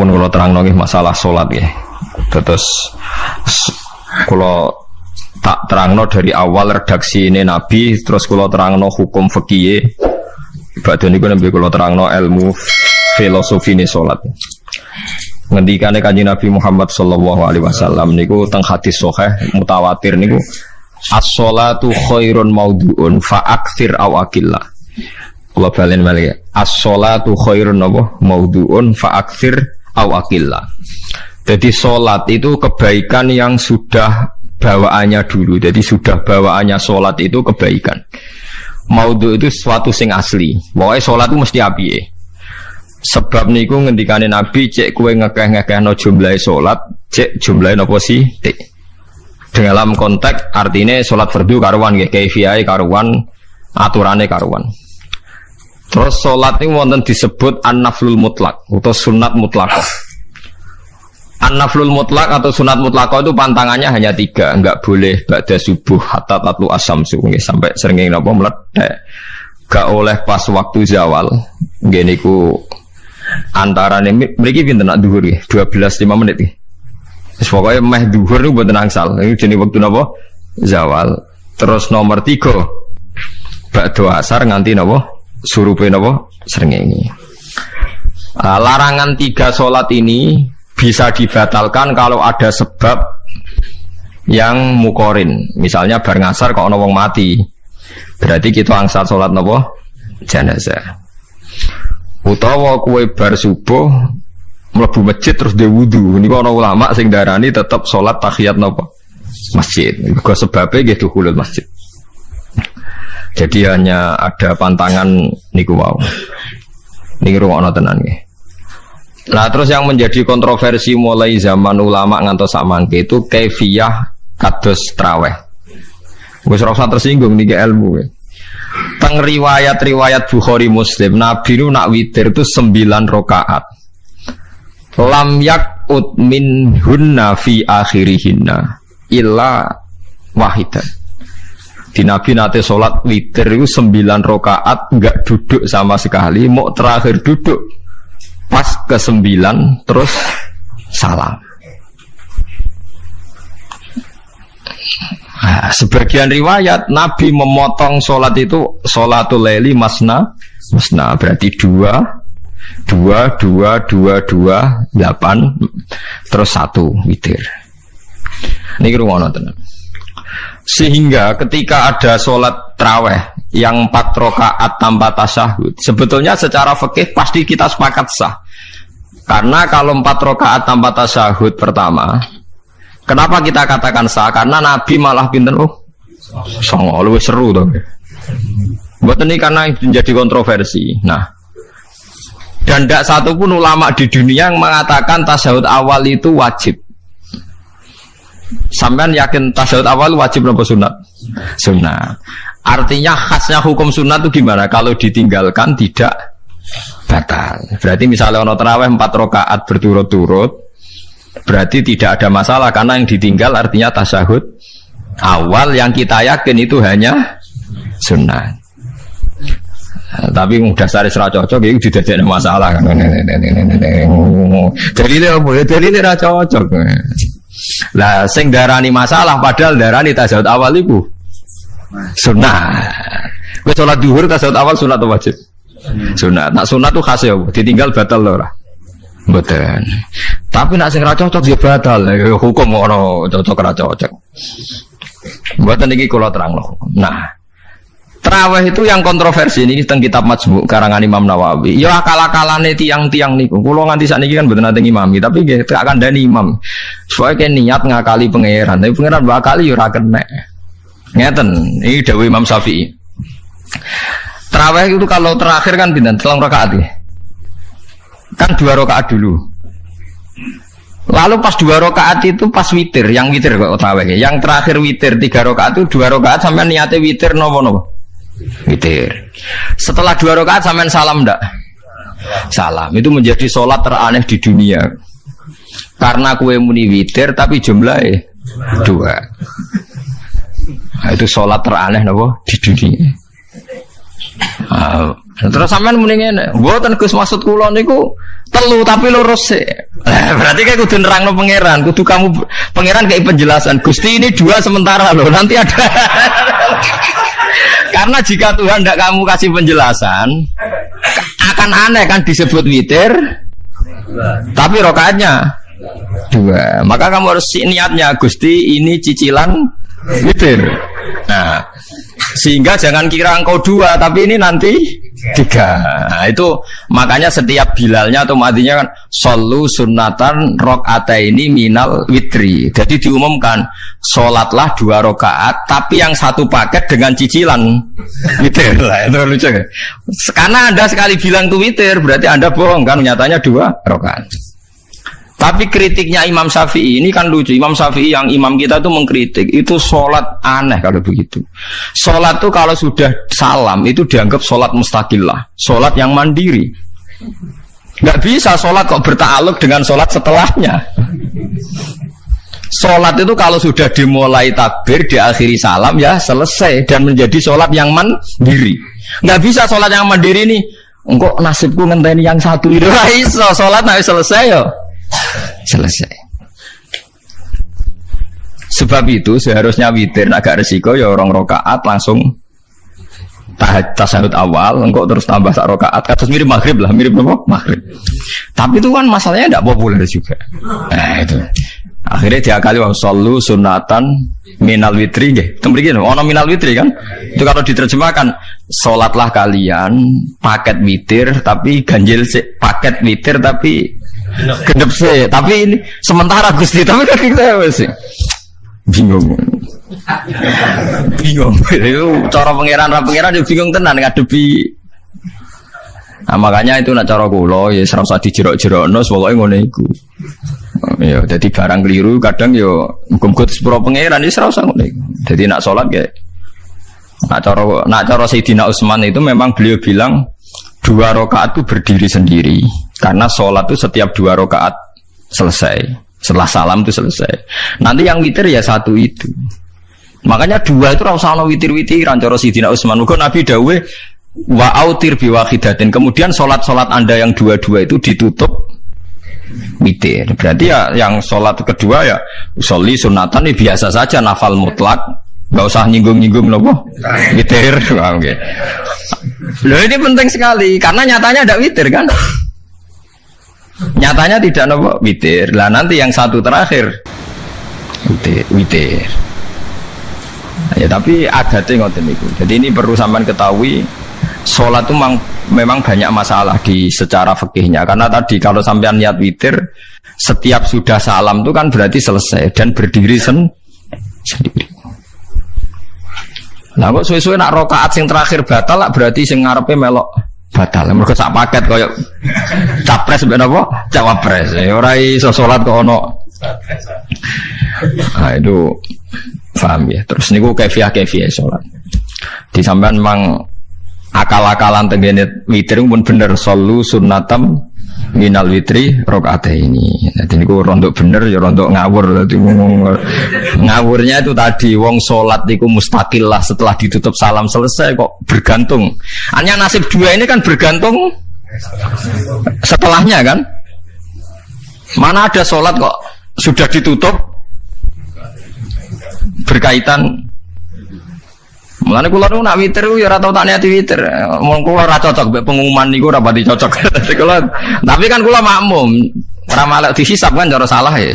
Mun kula terangno nggih masalah salat nggih. Terus kula tak terangno dari awal redaksi ini Nabi, terus kula terangno hukum fikih. Badhe niku nembe kula terangno ilmu filosofi ne salat. Ngendikane Kanjeng Nabi Muhammad sallallahu alaihi wasallam niku teng hadis sahih mutawatir niku as-sholatu khairun maudhu'un fa aktsir aw aqillah. Kula balen malih as-sholatu khairun maudhu'un fa aktsir aw aqillah. Jadi salat itu kebaikan yang sudah bawaannya dulu. Jadi sudah bawaannya salat itu kebaikan. Maudhu itu sesuatu sing asli. Pokoke salat itu mesti apike. Sebab niku ngendikane Nabi cek kowe ngekeh-ngekehno jumlahe salat, cek jumlahe napa sih? Dalam konteks artine salat fardu karuan nggih, kaifiyahe karuan, aturane karuan. Terus salat niku wonten disebut an-naflul mutlak atau sunat mutlaqah. An-naflul mutlak atau sunat mutlaqah itu pantangannya hanya 3, enggak boleh ba'da subuh hatta tatlu asyamsu nggih sampai srengenge napa mledhek. Enggak oleh pas waktu zawal. Nggih niku antarane mriki pinten nak dhuwur nggih 12:05 menit nggih. Wis pokoke meh dhuwur niku mboten angsal. Iki jenenge wektu napa? Zawal. Terus nomor 3 ba'da asar nganti napa? Surupe napa? Srengenge. Larangan 3 salat ini bisa dibatalkan kalau ada sebab yang mukorin. Misalnya bar ngasar kok ana wong mati. Berarti kita angsal salat napa? Jenazah. Utawa kue bar subuh mlebu masjid terus dhe wudu. Niku ana ulama sing darani tetep salat tahiyat napa? Masjid. Mergo sebabe nggih dukhulul masjid. Jadi hanya ada pantangan niku wau. Niki rungokno tenan nggih. Nah terus yang menjadi kontroversi mulai zaman ulama ngantos samangke itu kaifiyah kados traweh. Wis ora usah tersinggung niki ilmu. Teng riwayat-riwayat Bukhari Muslim, Nabi nu nak witir itu 9 rakaat. Lam yakut min hunna fi akhirihinna illa wahidan. Di Nabi nate salat witir itu 9 rakaat enggak duduk sama sekali, mau terakhir duduk pas ke-9 terus salam. Nah, sebagian riwayat Nabi memotong sholat itu sholatul laili masna berarti 2 8 terus 1 witir. Ini rungono tenan. Sehingga ketika ada sholat tarawih yang 4 rakaat tanpa tasyahud, sebetulnya secara fikih pasti kita sepakat sah. Karena kalau 4 rakaat tanpa tasyahud pertama, kenapa kita katakan sah? Karena Nabi malah pinten songo luwih seru to. Mboten ini karena menjadi kontroversi. Nah, dan tidak satu pun ulama di dunia yang mengatakan tasyahud awal itu wajib. Sampean yakin tasyahud awal wajib atau sunat? Sunat. Artinya khasnya hukum sunat itu gimana? Kalau ditinggalkan tidak batal. Berarti misalnya ono tarawih 4 rakaat berturut-turut, berarti tidak ada masalah karena yang ditinggal artinya tasyahud awal yang kita yakin itu hanya sunat. Tapi dasar isra cocok itu tidak ada masalah kan. Jadi ini ra cocok. Lah sing darani masalah padahal darani tasyahud awal itu sunat. Wis salat zuhur tasyahud awal sunat atau wajib? Sunat. Nak sunat tuh khas ya, ditinggal batal lho ora. Mboten. Tapi nak sing ra cocok ya batal. Hukum ono cocok ra cocok. Mboten iki kula terangno. Nah, tarawih itu yang kontroversi ini teng kitab Majmu' karangan Imam Nawawi. Ya akal-akalane tiang-tiang niku. Kula nganti sakniki kan mboten nate ngimami, tapi nggih tak kandhani imam. Soale niat ngakali pangeran, tapi pangeran bakali ya ora kena. Ngeten, iki dawuh Imam Syafi'i. Tarawih itu kalau terakhir kan pinten? 3 rakaat ya. Kan 2 rakaat dulu. Lalu pas 2 rakaat itu pas witir, yang witir kok tarawih. Yang terakhir witir 3 rakaat itu 2 rakaat sampean niate witir napa-napa? Witir. Setelah 2 rakaat sampean salam ndak? Salam. Itu menjadi sholat teraneh di dunia. Karena kue muni witir tapi jumlahnya 2. Nah, itu sholat teraneh napa di dunia. Terus sampean muni ngene, mboten Gus maksud kula niku Telu tapi lurus sih. Berarti kayak kudu nerangno pangeran, kudu kamu pangeran kayak penjelasan. Gusti ini 2 sementara loh, nanti ada. Karena jika Tuhan tidak kamu kasih penjelasan, akan aneh kan disebut witir, tapi rokaatnya 2. Maka kamu harus niatnya, Gusti ini cicilan witir. Nah, sehingga jangan kira engkau 2, tapi ini nanti 3. Nah, itu makanya setiap bilalnya atau matinya kan solu sunatan rakaataini minal witri. Jadi diumumkan sholatlah 2 rakaat, tapi yang 1 paket dengan cicilan witir. Lah itu lucu kan? Karena Anda sekali bilang itu witir, berarti Anda bohong kan? Nyatanya 2 rakaat. Tapi kritiknya Imam Syafi'i ini kan lucu. Imam Syafi'i yang imam kita itu mengkritik, itu sholat aneh kalau begitu. Sholat itu kalau sudah salam itu dianggap sholat mustaqillah, sholat yang mandiri. Nggak bisa sholat kok bertakluk dengan sholat setelahnya. Sholat itu kalau sudah dimulai takbir, diakhiri salam ya selesai dan menjadi sholat yang mandiri. Nggak bisa sholat yang mandiri nih. Engkau nasibku ngenteni yang 1 itu. Iso sholat nggak selesai yo. Selesai. Sebab itu seharusnya witir agak resiko ya 2 rakaat langsung tasyahud awal, engkau terus tambah 1 rakaat. Kados mirip maghrib lah, mirip apa? Maghrib. Tapi itu kan masalahnya tidak populer juga. Nah itu. Akhirnya diakali wa shollu sunatan minal witri nggih. Temriki ono minal witri kan? Itu kalau diterjemahkan salatlah kalian paket witir tapi ganjil paket witir tapi genep sih, tapi ini sementara Gusti, tapi kan kita sih bingung. Itu cara pangeran dia bingung tenan ngadepi. Nah, makanya itu nak cara kula ya ora usah dijerok-jerokno, pokoke ngono iku. Ya dadi barang keliru kadang yo muga-muga sepuro pangeran ya ora usah ngono iku. Dadi nak salat ya nak cara Sayyidina Utsman itu memang beliau bilang 2 rakaat itu berdiri sendiri. Karena sholat itu setiap 2 rakaat selesai. Setelah salam itu selesai. Nanti yang witir ya 1 itu. Makanya 2 itu rasa ana witir-witiran cara Sayyidina Utsman. Muga Nabi dawuh wa autir bi wahidatin. Kemudian sholat-sholat Anda yang 2 itu ditutup witir. Berarti ya yang sholat kedua ya sholli sunatan ya biasa saja nafal mutlak. Enggak usah nyinggung-nyinggung nopo witir. Oke. Loh ini penting sekali karena nyatanya ada witir kan? Nyatanya tidak nopo witir. Lah nanti yang 1 terakhir witir. Ya tapi adatnya ngoten niku. Jadi ini perlu sampean ketahui, sholat itu memang banyak masalah di secara fikihnya. Karena tadi kalau sampean niat witir, setiap sudah salam itu kan berarti selesai dan berdiri sendiri. Nah kok suwe-suwe nak rakaat sing terakhir batal lah berarti sing ngarepe melok batal. Mergo sak paket koyo capres ben apa? Cawapres. Ora iso salat kok ono. Nah itu paham ya. Terus niku kefiah salat. Di sampean memang akal-akalan tengene witir pun bener solu sunnatam minal witri rakaataini. Jadi niku rondok bener ya rondok ngawur. Dadi ngawurnya itu tadi wong salat niku mustaqil lah setelah ditutup salam selesai kok bergantung. Hanya nasib 2 ini kan bergantung setelahnya kan. Mana ada salat kok sudah ditutup berkaitan. Mulane kula nu nak witir ya ora tau tak niati witir. Mun kula ora cocok mek pengumuman niku ora pati cocok. Kula tapi kan kula makmum. Ora malah dihisab kan cara salah ya.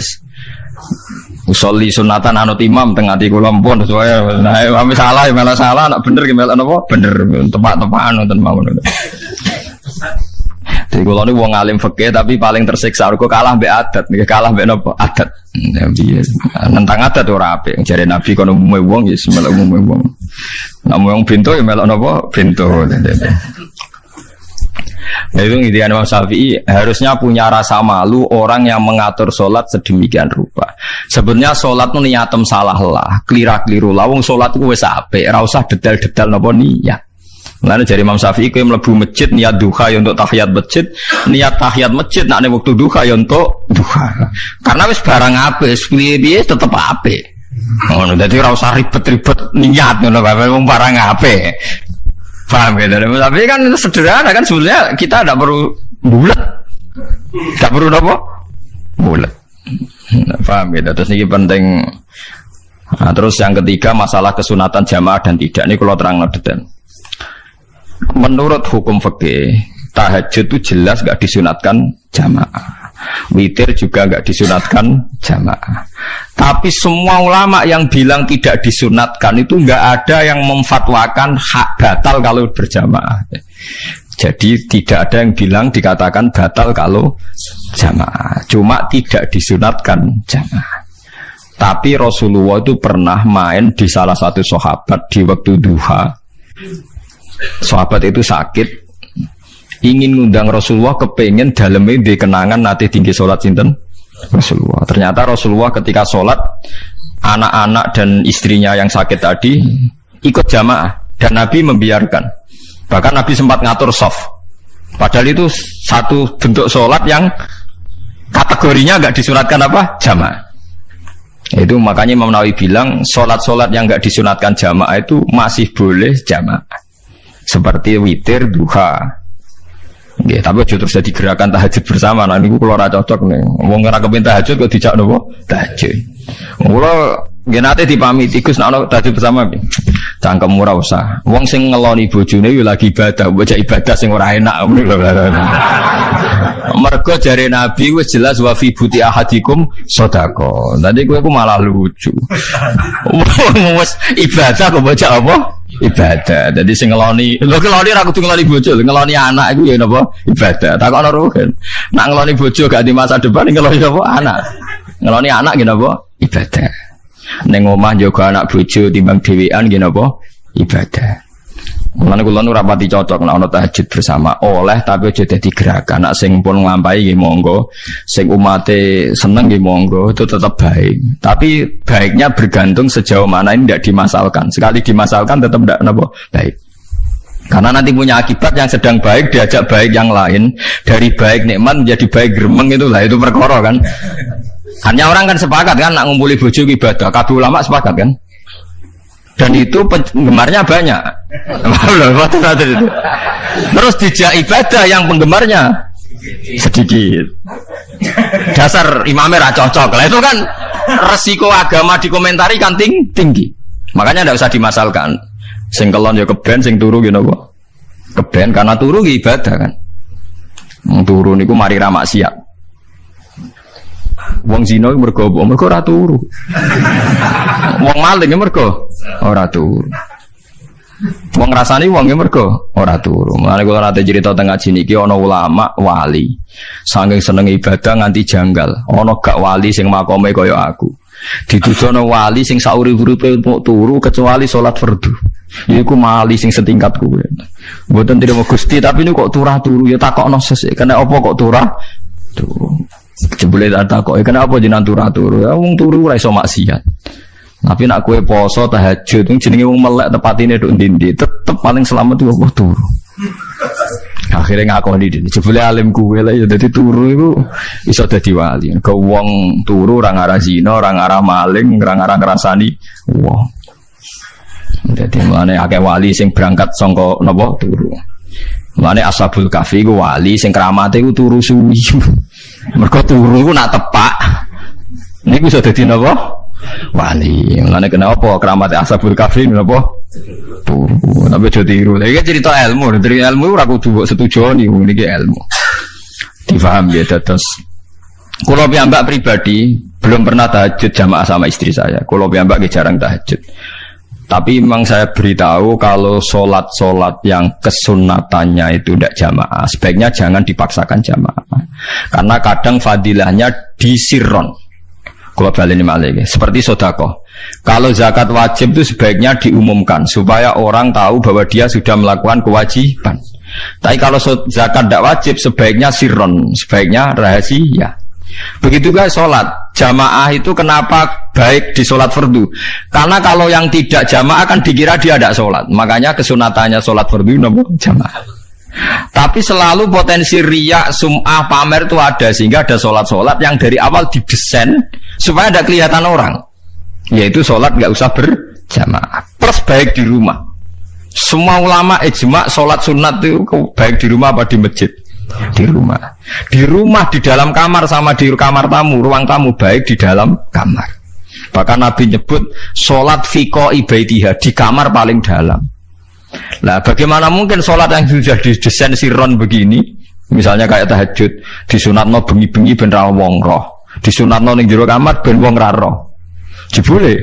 Usolli sunatan anut imam teng ati kula mpun sesuai. Nah, ame salah ya malah salah, nak bener ki melok napa? Bener tepak-tepakan wonten mawon. Jadi kula niku wong alim fikih tapi paling tersiksa kok kalah mbek adat, nggih kalah mbek napa? Adat. Ya piye? Nentang adat ora apik. Jare Nabi kono umume wong ya melok umume wong. Nek wong bento ya melok napa? Bento. Nah itu intinya Imam Syafi'i harusnya punya rasa malu orang yang mengatur sholat sedemikian rupa. Sebenarnya sholat itu niatem salah lah, keliru lah. Wong sholat itu wis apik, ora usah detail-detail napa niat. Mulane jare Imam Syafi'i kowe mlebu masjid niat duha ya untuk tahiyat masjid, niat tahiyat masjid nek waktu duha ya untuk duha. Karena wis barang apik, piye-piye tetep apik. Ngono dadi ora usah ribet-ribet niat ngono bae wong barang apik. Paham ya? Tapi kan sederhana kan sebenarnya kita tidak perlu bulat. Gak perlu apa? Bulat. Paham gitu. Terus ini penting. Nah, terus yang ketiga masalah kesunatan jamaah dan tidak. Ini kalau terang detail. Menurut hukum fikih, tahajud itu jelas gak disunatkan jamaah. Witir juga gak disunatkan jamaah. Tapi semua ulama yang bilang tidak disunatkan itu gak ada yang memfatwakan hak batal kalau berjamaah. Jadi tidak ada yang bilang dikatakan batal kalau jamaah. Cuma tidak disunatkan jamaah. Tapi Rasulullah itu pernah main di salah satu sahabat di waktu duha. Sahabat itu sakit, ingin ngundang Rasulullah, kepengen dalamnya di kenangan nanti tinggi sholat sinten Rasulullah. Ternyata Rasulullah ketika sholat, anak-anak dan istrinya yang sakit tadi ikut jamaah dan Nabi membiarkan. Bahkan Nabi sempat ngatur soft. Padahal itu satu bentuk sholat yang kategorinya nggak disunatkan apa? Jamaah. Itu makanya Imam Nawawi bilang sholat-sholat yang nggak disunatkan jamaah itu masih boleh jamaah. Seperti witir, duha. Ya, tapi aja terus jadi gerakan tahajud bersama. Nah, ini kalau rasa cocok nih. Wong ora kepen tahajud kok dijak nopo? Tahajud. Mula nggih nate dipamiti Gus nek tahajud bersama piye? Cangkem ora usah. Wong sing ngeloni bojone yo lagi ibadah, bocah ibadah sing ora enak ngono lho. Mergo jare Nabi wis jelas wa fi buti ahadikum sedekah. Nanti kowe ku malah lucu. Wis ibadah kok bocah apa? Ibadah. Jadi sing ngeloni, lho ngeloni ra kudu ngeloni bojo, ngeloni anak iku ya napa? Ibadah. Takokno rugen. Nak ngeloni bojo gak di masa depan ngeloni apa? Anak. Ngeloni anak nggih napa? Ibadah. Ning omah njaga anak bojo timbang dhewean nggih napa? Ibadah. Mulane kula nu rapati cocok nek ana tahajud bersama oleh tapi aja dadi gerakan. Nek sing pun nglampahi nggih monggo, sing umate seneng nggih monggo, itu tetap baik. Tapi baiknya bergantung sejauh mana ini tidak dimasalkan. Sekali dimasalkan tetap tidak napa baik. Karena nanti punya akibat yang sedang baik diajak baik yang lain, dari baik nikmat menjadi baik gremeng itulah itu perkara kan. Hanya orang kan sepakat kan nak ngumpuli bojo ibadah, kabeh ulama sepakat kan. Dan itu penggemarnya banyak. Terus dijak ibadah yang penggemarnya sedikit. Dasar imamnya ra cocok. Lah itu kan resiko agama dikomentari kan tinggi. Makanya tidak usah dimasalkan. Sing kelon ya keben, sing turu gitu kok. Keben karena turu ibadah kan. Turu niku mari ra maksiat. Wong zina mergo ora turu. Wong maling mergo ora turu. Wong ngrasani wong mergo ora turu. Mulane kula nate cerita teng ngaji niki ana ulama wali. Saking seneng ibadah nganti janggal. Ana gak wali sing makome kaya aku. Ditujono wali sing sauri-uripe turu kecuali salat fardu. Iku wali sing setingkat kuwe. Mboten trimo Gusti tapi niku kok turu ya takokno sesuk. Kena apa kok turu? Jebule tak kok kenapa jenengan turu ya wong turu ora iso maksiat. Tapi nak kowe poso tahajud jenenge wong melek tepatine nduk ndi tetep paling selamat itu apa turu. Akhirnya ngakoni dene jebule alim kowe lah ya dadi turu iku iso dadi wali. Ke wong turu ora ngarah zina, ora ngarah maling, ora ngarah ngrasani wong. Dadi mane akeh wali sing berangkat saka napa turu. Mane Ashabul Kahfi ku wali sing kramate ku turu suwi. Mergo turu iku nak tepak. Niku iso dadi napa? Wali. Mulane kenapa kramate Ashabul Kahfi napa? Turu. Tapi aja tiru. Iki cerita ilmu, dari ilmu ora kudu setuju niku niki ilmu. Difaham ya terus. Kula piyambak pribadi belum pernah tahajud jamaah sama istri saya. Kula piyambak jarang tahajud. Tapi memang saya beritahu kalau sholat-sholat yang kesunatannya itu tidak jamaah, sebaiknya jangan dipaksakan jamaah. Karena kadang fadilahnya disirron. Kalau balik ini malah seperti sedekah. Kalau zakat wajib itu sebaiknya diumumkan supaya orang tahu bahwa dia sudah melakukan kewajiban. Tapi kalau zakat tidak wajib sebaiknya sirron, sebaiknya rahasia. Begitu guys sholat jamaah itu kenapa baik di sholat fardu? Karena kalau yang tidak jamaah kan dikira dia tidak sholat. Makanya kesunatannya sholat fardu nomor jamaah. Tapi selalu potensi riya, sum'ah, pamer itu ada sehingga ada sholat-sholat yang dari awal didesain supaya tidak kelihatan orang. Yaitu sholat nggak usah berjamaah. Plus baik di rumah. Semua ulama ijma sholat sunat itu baik di rumah apa di masjid. Di rumah. Di rumah, di dalam kamar sama di kamar tamu, ruang tamu baik di dalam kamar. Bahkan Nabi nyebut sholat fiko ibaitiha di kamar paling dalam. Nah, bagaimana mungkin sholat yang sudah didesain siron begini, misalnya kayak tahajud, disunatno bengi-bengi ben ra wong roh, disunatno ning jero kamar ben wong ra roh. Jebule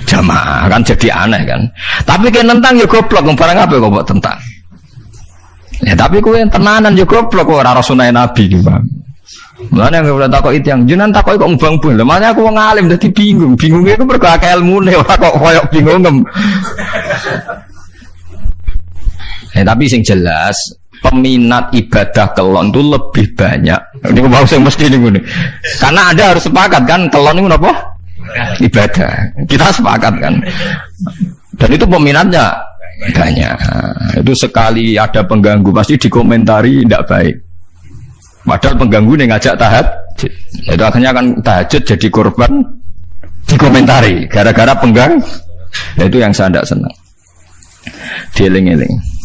jamaah kan jadi aneh kan. Tapi kan tentang ya goblok, barang apa kok mbok tentang. Ya tapi kowe tenanan ya goblok kok ora sunah Nabi ki, Bang. Mulane nek ora takok itu yang jenengan takoki kok mbang-mbang. Lah makane aku wong alim dadi bingung. Bingunge iku mergo akeh ilmune ora kok koyo bingung. Tapi sing jelas peminat ibadah kelon itu lebih banyak. Ini mau sing mesti niku. Karena Anda harus sepakat kan kelon niku napa? Ibadah. Kita sepakat kan. Dan itu peminatnya banyak. Itu sekali ada pengganggu pasti dikomentari tidak baik. Padahal pengganggu ini ngajak tahajud. Itu akhirnya kan tahajud jadi korban dikomentari gara-gara pengganggu. Itu yang saya tidak senang. Dieling-eling.